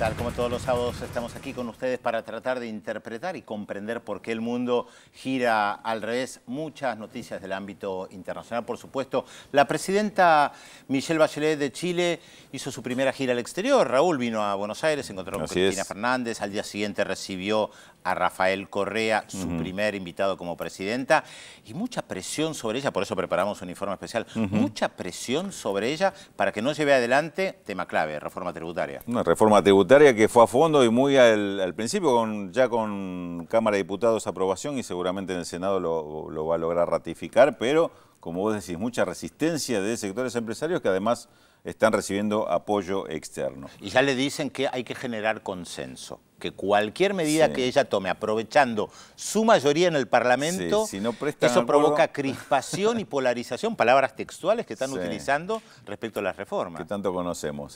tal? Como todos los sábados estamos aquí con ustedes para tratar de interpretar y comprender por qué el mundo gira al revés. Muchas noticias del ámbito internacional, por supuesto. La presidenta Michelle Bachelet de Chile hizo su primera gira al exterior. Raúl vino a Buenos Aires, se encontró con Cristina Fernández. Al día siguiente recibió a Rafael Correa, su primer invitado como presidenta. Y mucha presión sobre ella, por eso preparamos un informe especial. Mucha presión sobre ella para que no lleve adelante, tema clave, reforma tributaria. Una reforma tributaria que fue a fondo y muy al principio, ya con Cámara de Diputados aprobación, y seguramente en el Senado lo va a lograr ratificar, pero como vos decís, mucha resistencia de sectores empresarios que además están recibiendo apoyo externo. Y ya le dicen que hay que generar consenso, que cualquier medida que ella tome, aprovechando su mayoría en el Parlamento, si no eso provoca crispación y polarización, palabras textuales que están utilizando respecto a las reformas. Que tanto conocemos.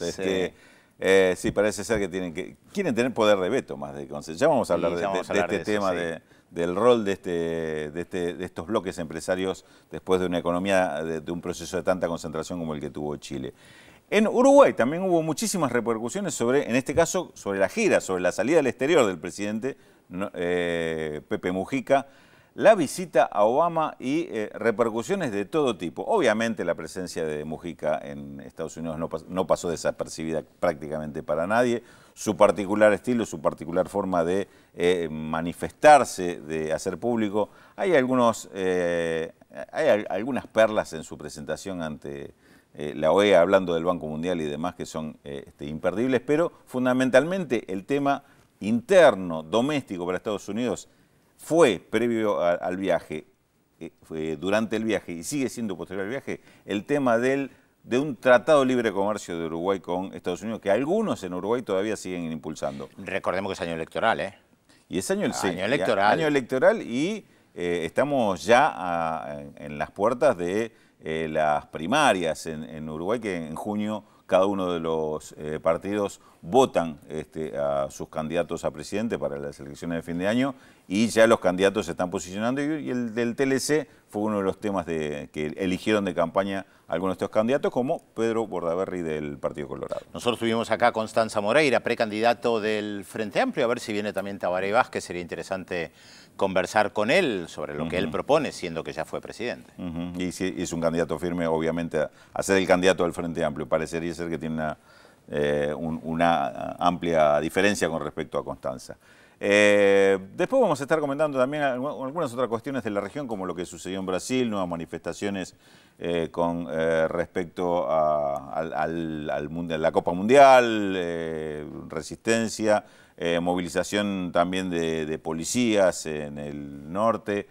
Sí, parece ser que quieren tener poder de veto más de consenso. Ya vamos a hablar de este tema, del rol de estos bloques empresarios después de una economía, de un proceso de tanta concentración como el que tuvo Chile. En Uruguay también hubo muchísimas repercusiones en este caso, sobre la gira, sobre la salida al exterior del presidente Pepe Mujica, la visita a Obama y repercusiones de todo tipo. Obviamente la presencia de Mujica en Estados Unidos no pasó desapercibida prácticamente para nadie. Su particular estilo, su particular forma de manifestarse, de hacer público. Hay algunas perlas en su presentación ante la OEA, hablando del Banco Mundial y demás, que son imperdibles, pero fundamentalmente el tema interno, doméstico para Estados Unidos, fue previo al viaje, durante el viaje y sigue siendo posterior al viaje, el tema de un tratado de libre comercio de Uruguay con Estados Unidos, que algunos en Uruguay todavía siguen impulsando. Recordemos que es año electoral, ¿eh? Y es año electoral. Año electoral y estamos ya en las puertas de las primarias en Uruguay, que en junio cada uno de los partidos votan a sus candidatos a presidente para las elecciones de fin de año, y ya los candidatos se están posicionando, y el del TLC fue uno de los temas que eligieron de campaña algunos de estos candidatos, como Pedro Bordaberry del Partido Colorado. Nosotros tuvimos acá a Constanza Moreira, precandidato del Frente Amplio, a ver si viene también Tabaré Vázquez, sería interesante conversar con él sobre lo que él propone, siendo que ya fue presidente. Y sí, es un candidato firme, obviamente, a ser el candidato del Frente Amplio. Parecería ser que tiene una amplia diferencia con respecto a Constanza. Después vamos a estar comentando también algunas otras cuestiones de la región, como lo que sucedió en Brasil, nuevas manifestaciones con respecto a la Copa Mundial, resistencia, movilización también de policías en el norte,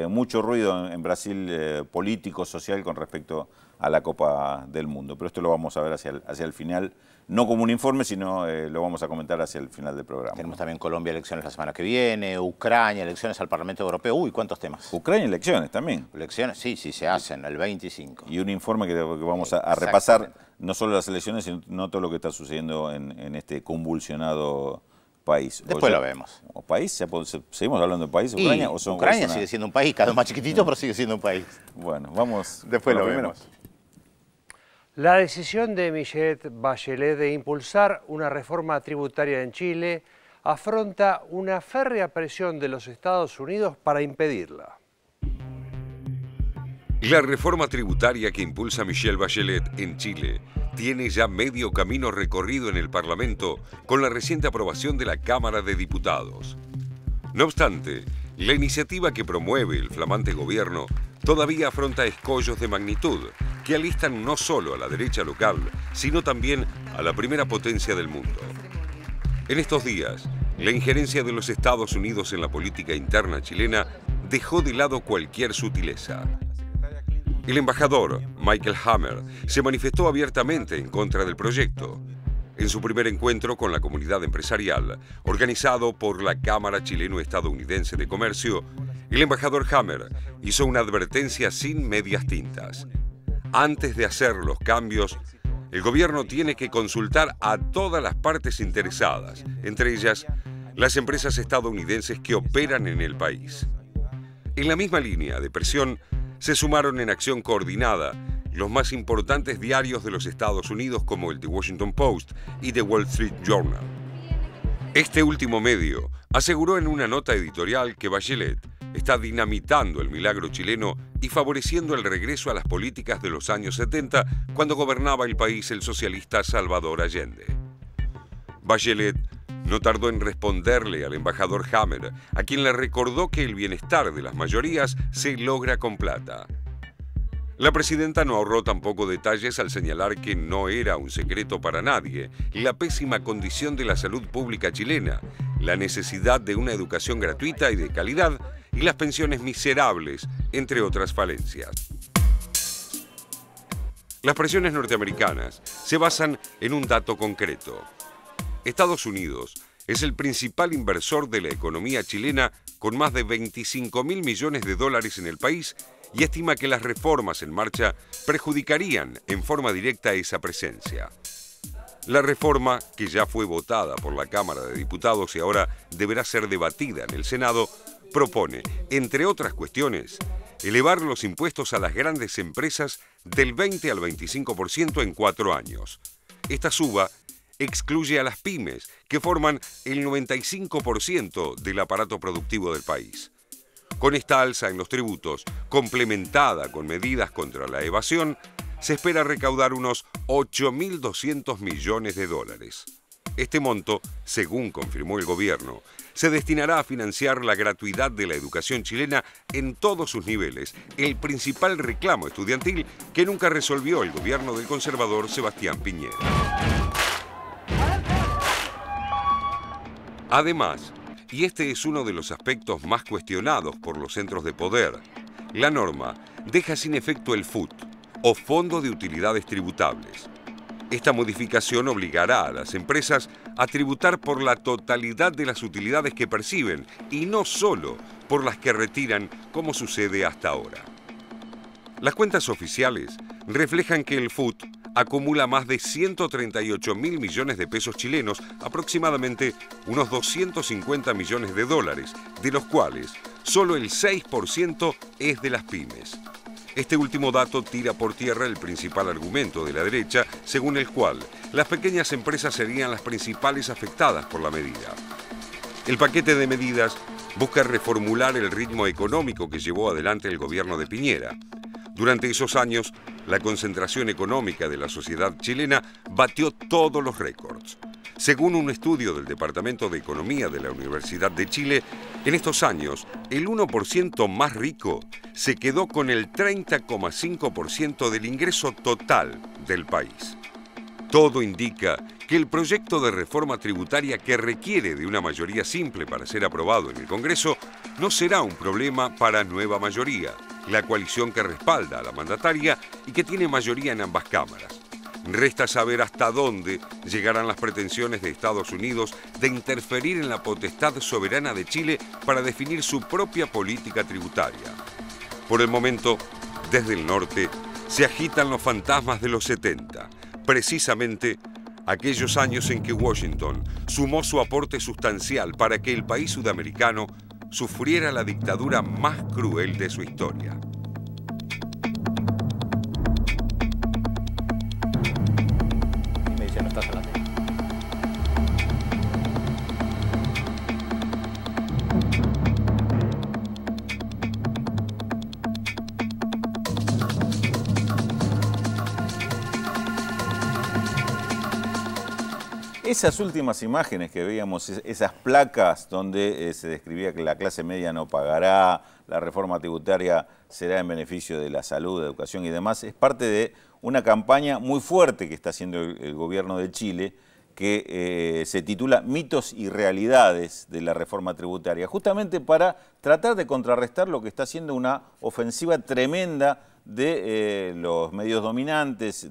mucho ruido en Brasil político, social con respecto a la Copa del Mundo. Pero esto lo vamos a ver hacia el final, no como un informe, sino lo vamos a comentar hacia el final del programa. Tenemos también Colombia, elecciones la semana que viene, Ucrania, elecciones al Parlamento Europeo. Uy, ¿cuántos temas? Ucrania, elecciones también. Elecciones, sí, se hacen, el 25. Y un informe que vamos a repasar, no solo las elecciones, sino todo lo que está sucediendo en este convulsionado país. Después lo vemos. ¿O país? ¿Seguimos hablando de país? ¿Ucrania? Ucrania sigue siendo un país, cada vez más chiquitito, pero sigue siendo un país. Bueno, vamos. Después lo vemos. La decisión de Michelle Bachelet de impulsar una reforma tributaria en Chile afronta una férrea presión de los Estados Unidos para impedirla. La reforma tributaria que impulsa Michelle Bachelet en Chile tiene ya medio camino recorrido en el Parlamento con la reciente aprobación de la Cámara de Diputados. No obstante, la iniciativa que promueve el flamante gobierno todavía afronta escollos de magnitud que alistan no solo a la derecha local, sino también a la primera potencia del mundo. En estos días, la injerencia de los Estados Unidos en la política interna chilena dejó de lado cualquier sutileza. El embajador, Michael Hammer, se manifestó abiertamente en contra del proyecto. En su primer encuentro con la comunidad empresarial, organizado por la Cámara Chileno-Estadounidense de Comercio, el embajador Hammer hizo una advertencia sin medias tintas. Antes de hacer los cambios, el gobierno tiene que consultar a todas las partes interesadas, entre ellas las empresas estadounidenses que operan en el país. En la misma línea de presión, se sumaron en acción coordinada los más importantes diarios de los Estados Unidos como el The Washington Post y The Wall Street Journal. Este último medio aseguró en una nota editorial que Bachelet está dinamitando el milagro chileno y favoreciendo el regreso a las políticas de los años 70, cuando gobernaba el país el socialista Salvador Allende. Bachelet no tardó en responderle al embajador Hammer, a quien le recordó que el bienestar de las mayorías se logra con plata. La presidenta no ahorró tampoco detalles al señalar que no era un secreto para nadie la pésima condición de la salud pública chilena, la necesidad de una educación gratuita y de calidad y las pensiones miserables, entre otras falencias. Las presiones norteamericanas se basan en un dato concreto. Estados Unidos es el principal inversor de la economía chilena con más de 25.000 millones de dólares en el país y estima que las reformas en marcha perjudicarían en forma directa esa presencia. La reforma, que ya fue votada por la Cámara de Diputados y ahora deberá ser debatida en el Senado, propone, entre otras cuestiones, elevar los impuestos a las grandes empresas del 20 al 25% en 4 años. Esta suba excluye a las pymes, que forman el 95% del aparato productivo del país. Con esta alza en los tributos, complementada con medidas contra la evasión, se espera recaudar unos 8.200 millones de dólares. Este monto, según confirmó el gobierno, se destinará a financiar la gratuidad de la educación chilena en todos sus niveles, el principal reclamo estudiantil que nunca resolvió el gobierno del conservador Sebastián Piñera. Además, y este es uno de los aspectos más cuestionados por los centros de poder, la norma deja sin efecto el FUT, o Fondo de Utilidades Tributables. Esta modificación obligará a las empresas a tributar por la totalidad de las utilidades que perciben y no solo por las que retiran, como sucede hasta ahora. Las cuentas oficiales reflejan que el FUT acumula más de 138.000 millones de pesos chilenos, aproximadamente unos 250 millones de dólares, de los cuales solo el 6% es de las pymes. Este último dato tira por tierra el principal argumento de la derecha, según el cual las pequeñas empresas serían las principales afectadas por la medida. El paquete de medidas busca reformular el ritmo económico que llevó adelante el gobierno de Piñera. Durante esos años, la concentración económica de la sociedad chilena batió todos los récords. Según un estudio del Departamento de Economía de la Universidad de Chile, en estos años, el 1% más rico se quedó con el 30,5% del ingreso total del país. Todo indica que el proyecto de reforma tributaria, que requiere de una mayoría simple para ser aprobado en el Congreso, no será un problema para Nueva Mayoría, la coalición que respalda a la mandataria y que tiene mayoría en ambas cámaras. Resta saber hasta dónde llegarán las pretensiones de Estados Unidos de interferir en la potestad soberana de Chile para definir su propia política tributaria. Por el momento, desde el norte, se agitan los fantasmas de los 70, precisamente aquellos años en que Washington sumó su aporte sustancial para que el país sudamericano sufriera la dictadura más cruel de su historia. Me dice, no estás en la tele. Esas últimas imágenes que veíamos, esas placas donde se describía que la clase media no pagará, la reforma tributaria será en beneficio de la salud, de educación y demás, es parte de una campaña muy fuerte que está haciendo el gobierno de Chile, que se titula Mitos y Realidades de la Reforma Tributaria, justamente para tratar de contrarrestar lo que está haciendo una ofensiva tremenda de los medios dominantes,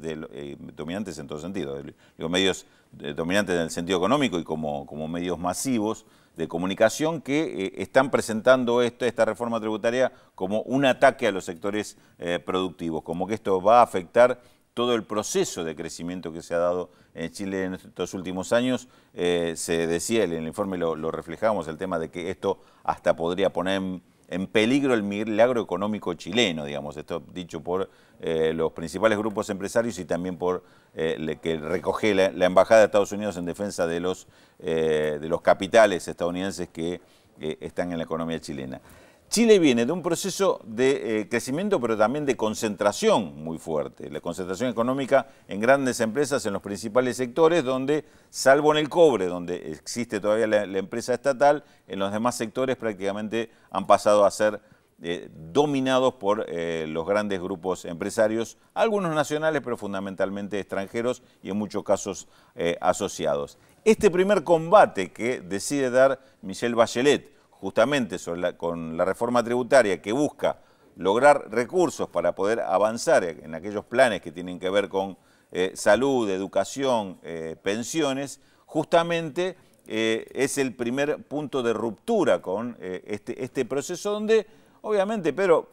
dominantes en todo sentido, los medios dominantes en el sentido económico y como medios masivos de comunicación que están presentando esta reforma tributaria como un ataque a los sectores productivos, como que esto va a afectar todo el proceso de crecimiento que se ha dado en Chile en estos últimos años. Se decía, en el informe lo reflejamos, el tema de que esto hasta podría poner en peligro el milagro económico chileno, digamos, esto dicho por los principales grupos empresarios y también por que recoge la Embajada de Estados Unidos en defensa de los capitales estadounidenses que están en la economía chilena. Chile viene de un proceso de crecimiento, pero también de concentración muy fuerte. La concentración económica en grandes empresas en los principales sectores, donde, salvo en el cobre, donde existe todavía la empresa estatal, en los demás sectores prácticamente han pasado a ser dominados por los grandes grupos empresarios, algunos nacionales, pero fundamentalmente extranjeros y en muchos casos asociados. Este primer combate que decide dar Michelle Bachelet, justamente con la reforma tributaria que busca lograr recursos para poder avanzar en aquellos planes que tienen que ver con salud, educación, pensiones, justamente es el primer punto de ruptura con este proceso donde, obviamente, pero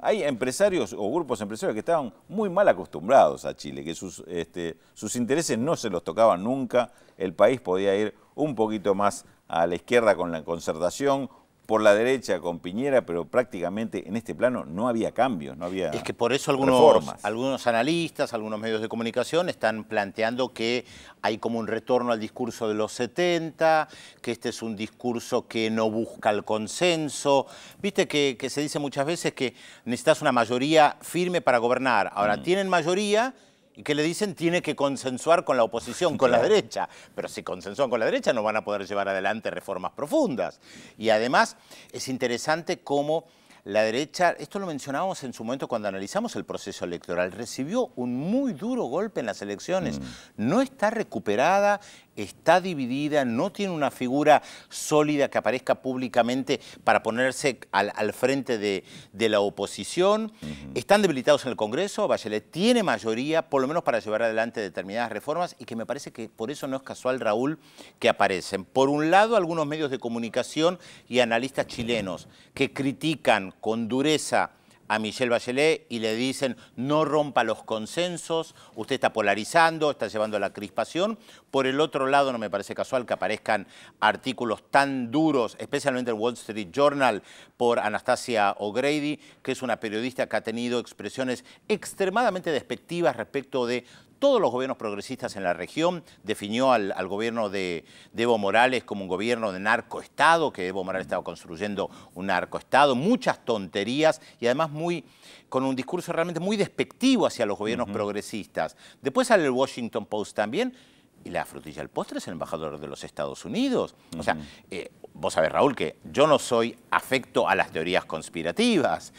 hay empresarios o grupos empresarios que estaban muy mal acostumbrados a Chile, que sus intereses no se los tocaban nunca, el país podía ir un poquito más a la izquierda con la concertación, por la derecha con Piñera, pero prácticamente en este plano no había cambios, no había Es que por eso algunos analistas, algunos medios de comunicación están planteando que hay como un retorno al discurso de los 70, que este es un discurso que no busca el consenso. Viste que se dice muchas veces que necesitas una mayoría firme para gobernar. Ahora, tienen mayoría y que le dicen tiene que consensuar con la oposición, con la derecha. Pero si consensúan con la derecha no van a poder llevar adelante reformas profundas. Y además es interesante cómo la derecha, esto lo mencionábamos en su momento cuando analizamos el proceso electoral, recibió un muy duro golpe en las elecciones. No está recuperada, está dividida, no tiene una figura sólida que aparezca públicamente para ponerse al frente de la oposición. Están debilitados en el Congreso, Bachelet tiene mayoría, por lo menos para llevar adelante determinadas reformas, y que me parece que por eso no es casual, Raúl, que aparecen. Por un lado, algunos medios de comunicación y analistas chilenos que critican con dureza a Michelle Bachelet y le dicen no rompa los consensos, usted está polarizando, está llevando a la crispación. Por el otro lado, no me parece casual que aparezcan artículos tan duros, especialmente el Wall Street Journal, por Anastasia O'Grady, que es una periodista que ha tenido expresiones extremadamente despectivas respecto de todos los gobiernos progresistas en la región. Definió al gobierno de Evo Morales como un gobierno de narcoestado, que Evo Morales estaba construyendo un narcoestado, muchas tonterías y además con un discurso realmente muy despectivo hacia los gobiernos progresistas. Después sale el Washington Post también, y la frutilla del postre es el embajador de los Estados Unidos. O sea, vos sabés, Raúl, que yo no soy afecto a las teorías conspirativas,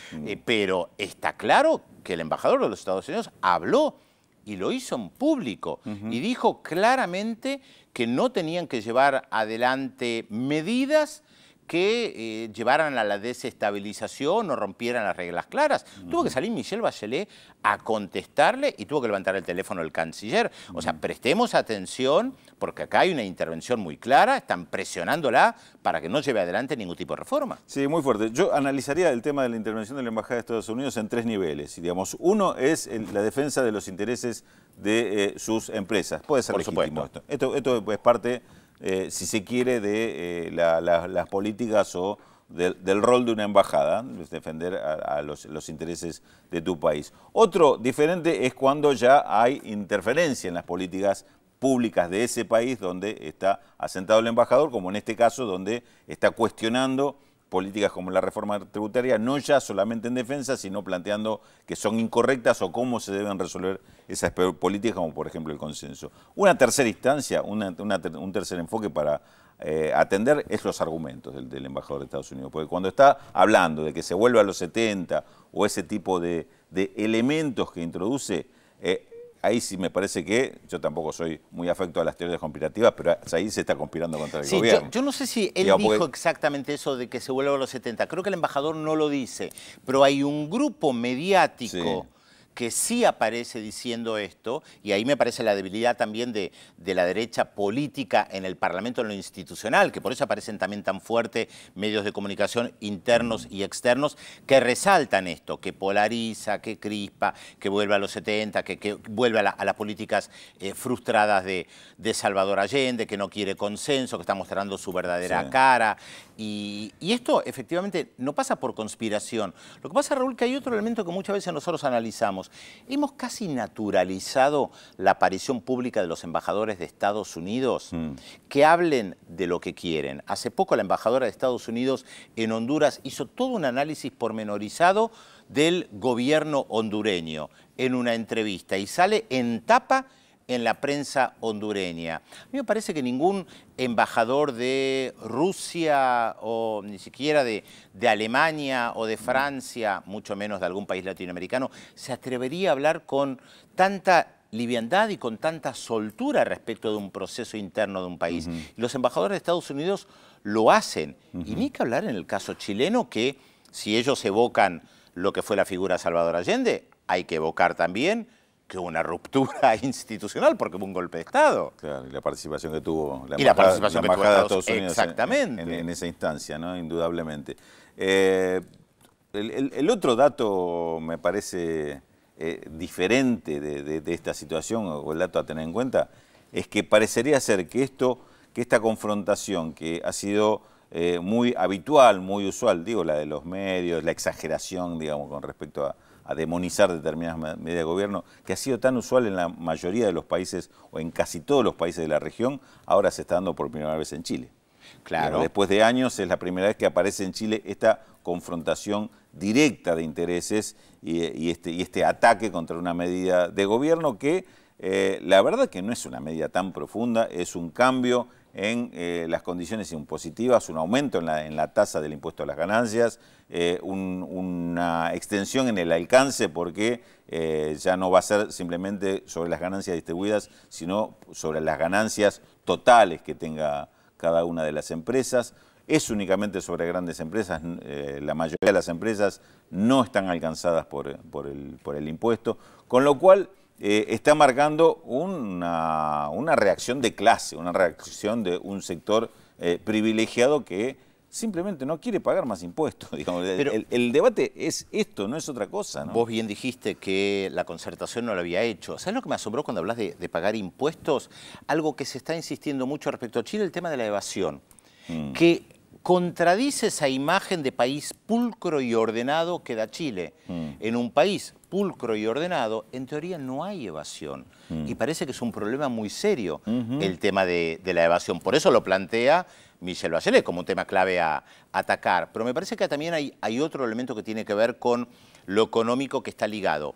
pero está claro que el embajador de los Estados Unidos habló y lo hizo en público, y dijo claramente que no tenían que llevar adelante medidas que llevaran a la desestabilización o rompieran las reglas claras. Tuvo que salir Michelle Bachelet a contestarle y tuvo que levantar el teléfono el canciller. O sea, prestemos atención porque acá hay una intervención muy clara, están presionándola para que no lleve adelante ningún tipo de reforma. Sí, muy fuerte. Yo analizaría el tema de la intervención de la Embajada de Estados Unidos en 3 niveles. Digamos, uno es la defensa de los intereses de sus empresas. Puede ser legítimo esto. Esto es parte, si se quiere, de las políticas o del rol de una embajada, es defender a los intereses de tu país. Otro diferente es cuando ya hay interferencia en las políticas públicas de ese país donde está asentado el embajador, como en este caso donde está cuestionando políticas como la reforma tributaria, no ya solamente en defensa, sino planteando que son incorrectas o cómo se deben resolver esas políticas, como por ejemplo el consenso. Una tercera instancia, un tercer enfoque para atender es los argumentos del embajador de Estados Unidos, porque cuando está hablando de que se vuelve a los 70 o ese tipo de elementos que introduce, ahí sí me parece que, yo tampoco soy muy afecto a las teorías conspirativas, pero ahí se está conspirando contra el gobierno. Yo no sé si él dijo exactamente eso de que se vuelve a los 70. Creo que el embajador no lo dice, pero hay un grupo mediático que sí aparece diciendo esto, y ahí me parece la debilidad también de la derecha política en el Parlamento, en lo institucional, que por eso aparecen también tan fuertes medios de comunicación internos y externos, que resaltan esto, que polariza, que crispa, que vuelve a los 70, que vuelve a las políticas frustradas de Salvador Allende, que no quiere consenso, que está mostrando su verdadera cara. Y esto efectivamente no pasa por conspiración. Lo que pasa, Raúl, que hay otro elemento que muchas veces nosotros analizamos. Hemos casi naturalizado la aparición pública de los embajadores de Estados Unidos que hablen de lo que quieren. Hace poco la embajadora de Estados Unidos en Honduras hizo todo un análisis pormenorizado del gobierno hondureño en una entrevista y sale en tapa en la prensa hondureña. A mí me parece que ningún embajador de Rusia o ni siquiera de Alemania o de Francia, mucho menos de algún país latinoamericano, se atrevería a hablar con tanta liviandad y con tanta soltura respecto de un proceso interno de un país. Y los embajadores de Estados Unidos lo hacen. Y ni que hablar en el caso chileno, que si ellos evocan lo que fue la figura de Salvador Allende, hay que evocar también que hubo una ruptura institucional porque hubo un golpe de Estado. Claro, y la participación que tuvo la embajada de Estados Unidos exactamente. En esa instancia, ¿no? Indudablemente. El otro dato me parece diferente de esta situación, o el dato a tener en cuenta, es que parecería ser que esta confrontación que ha sido muy habitual, muy usual, digo, la de los medios, la exageración, digamos, con respecto a demonizar determinadas medidas de gobierno, que ha sido tan usual en la mayoría de los países, o en casi todos los países de la región, ahora se está dando por primera vez en Chile. Claro. Después de años es la primera vez que aparece en Chile esta confrontación directa de intereses y este ataque contra una medida de gobierno que la verdad que no es una medida tan profunda, es un cambio en las condiciones impositivas, un aumento en la tasa del impuesto a las ganancias, una extensión en el alcance porque ya no va a ser simplemente sobre las ganancias distribuidas, sino sobre las ganancias totales que tenga cada una de las empresas. Es únicamente sobre grandes empresas, la mayoría de las empresas no están alcanzadas por el impuesto, con lo cual está marcando una reacción de clase, una reacción de un sector privilegiado que simplemente no quiere pagar más impuestos. Digamos. Pero el debate es esto, no es otra cosa, ¿no? Vos bien dijiste que la Concertación no lo había hecho. ¿Sabes lo que me asombró cuando hablas de pagar impuestos? Algo que se está insistiendo mucho respecto a Chile, el tema de la evasión, que contradice esa imagen de país pulcro y ordenado que da Chile. En un país pulcro y ordenado, en teoría no hay evasión. Y parece que es un problema muy serio el tema de la evasión. Por eso lo plantea Michelle Bachelet como un tema clave a atacar. Pero me parece que también hay otro elemento que tiene que ver con lo económico que está ligado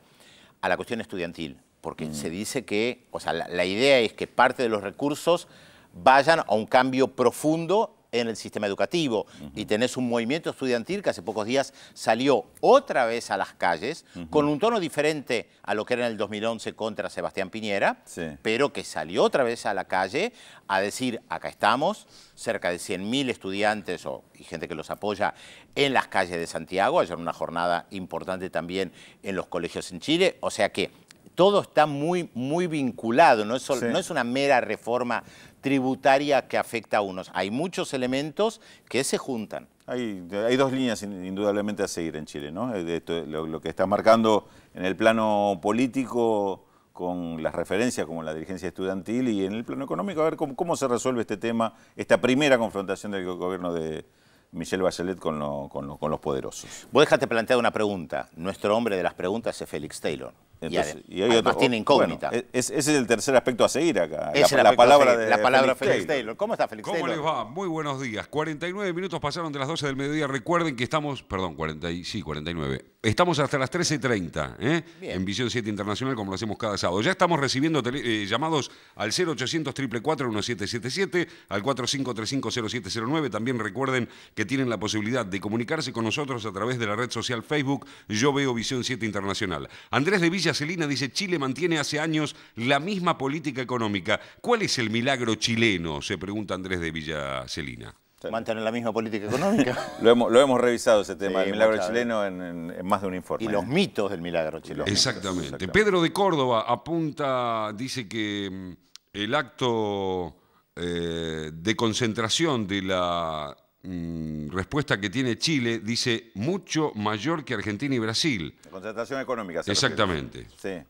a la cuestión estudiantil. Porque se dice que, o sea, la idea es que parte de los recursos vayan a un cambio profundo en el sistema educativo. Y tenés un movimiento estudiantil que hace pocos días salió otra vez a las calles, con un tono diferente a lo que era en el 2011 contra Sebastián Piñera, pero que salió otra vez a la calle a decir, acá estamos, cerca de 100.000 estudiantes y gente que los apoya en las calles de Santiago. Ayer una jornada importante también en los colegios en Chile. O sea que todo está muy vinculado, no es una mera reforma tributaria que afecta a unos. Hay muchos elementos que se juntan. Hay dos líneas indudablemente a seguir en Chile, ¿no? Lo que está marcando en el plano político con las referencias como la dirigencia estudiantil, y en el plano económico a ver cómo se resuelve este tema, esta primera confrontación del gobierno de Michelle Bachelet con los poderosos. Vos dejate plantear una pregunta. Nuestro hombre de las preguntas es Félix Taylor. Entonces, y además tiene incógnita. Bueno, ese es el tercer aspecto a seguir acá. La palabra Félix Taylor. ¿Cómo está Félix Taylor? ¿Cómo les va? Muy buenos días. 49 minutos pasaron de las 12 del mediodía. Recuerden que estamos, 49. Estamos hasta las 13:30 en Visión 7 Internacional, como lo hacemos cada sábado. Ya estamos recibiendo llamados al 0800 444 1777, al 45350709. También recuerden que tienen la posibilidad de comunicarse con nosotros a través de la red social Facebook Yo Veo Visión 7 Internacional. Andrés de Villa Celina dice, Chile mantiene hace años la misma política económica. ¿Cuál es el milagro chileno? Se pregunta Andrés de Villa Celina. mantener la misma política económica. Lo hemos revisado ese tema, el milagro chileno, en más de un informe. Y los mitos del milagro chileno. Exactamente. Pedro de Córdoba apunta, dice que el acto de concentración de la respuesta que tiene Chile, dice, mucho mayor que Argentina y Brasil. La concentración económica. Exactamente. Sí.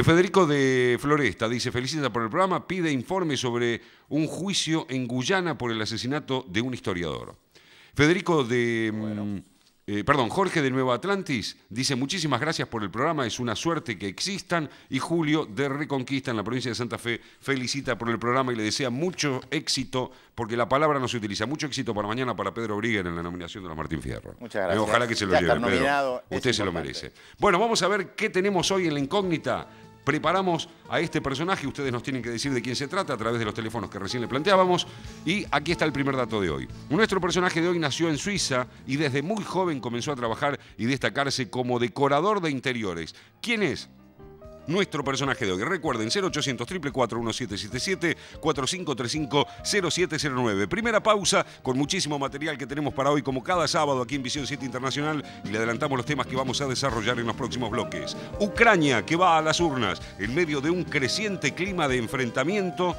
Federico de Floresta dice, felicita por el programa, pide informe sobre un juicio en Guyana por el asesinato de un historiador. Federico de... Jorge de Nueva Atlantis dice, muchísimas gracias por el programa, es una suerte que existan. Y Julio de Reconquista, en la provincia de Santa Fe, felicita por el programa y le desea mucho éxito, porque la palabra no se utiliza. Mucho éxito para mañana para Pedro Brigger en la nominación de los Martín Fierro. Muchas gracias. Ojalá que se lo lleve, Pedro. Usted se lo merece. Bueno, vamos a ver qué tenemos hoy en la incógnita. Preparamos a este personaje, ustedes nos tienen que decir de quién se trata a través de los teléfonos que recién le planteábamos. Y aquí está el primer dato de hoy. Nuestro personaje de hoy nació en Suiza y desde muy joven comenzó a trabajar y destacarse como decorador de interiores. ¿Quién es? Nuestro personaje de hoy. Recuerden, 0800 444 1777 4535 0709. Primera pausa con muchísimo material que tenemos para hoy, como cada sábado aquí en Visión 7 Internacional, y le adelantamos los temas que vamos a desarrollar en los próximos bloques. Ucrania, que va a las urnas en medio de un creciente clima de enfrentamiento.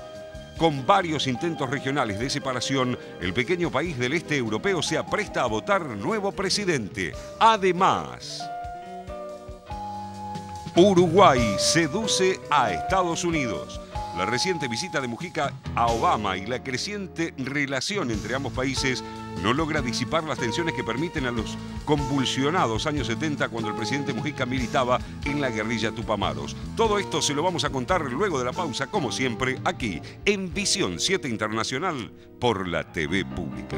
Con varios intentos regionales de separación, el pequeño país del este europeo se apresta a votar nuevo presidente. Además, Uruguay seduce a Estados Unidos. La reciente visita de Mujica a Obama y la creciente relación entre ambos países no logra disipar las tensiones que permiten a los convulsionados años 70, cuando el presidente Mujica militaba en la guerrilla Tupamaros. Todo esto se lo vamos a contar luego de la pausa, como siempre, aquí en Visión 7 Internacional por la TV Pública.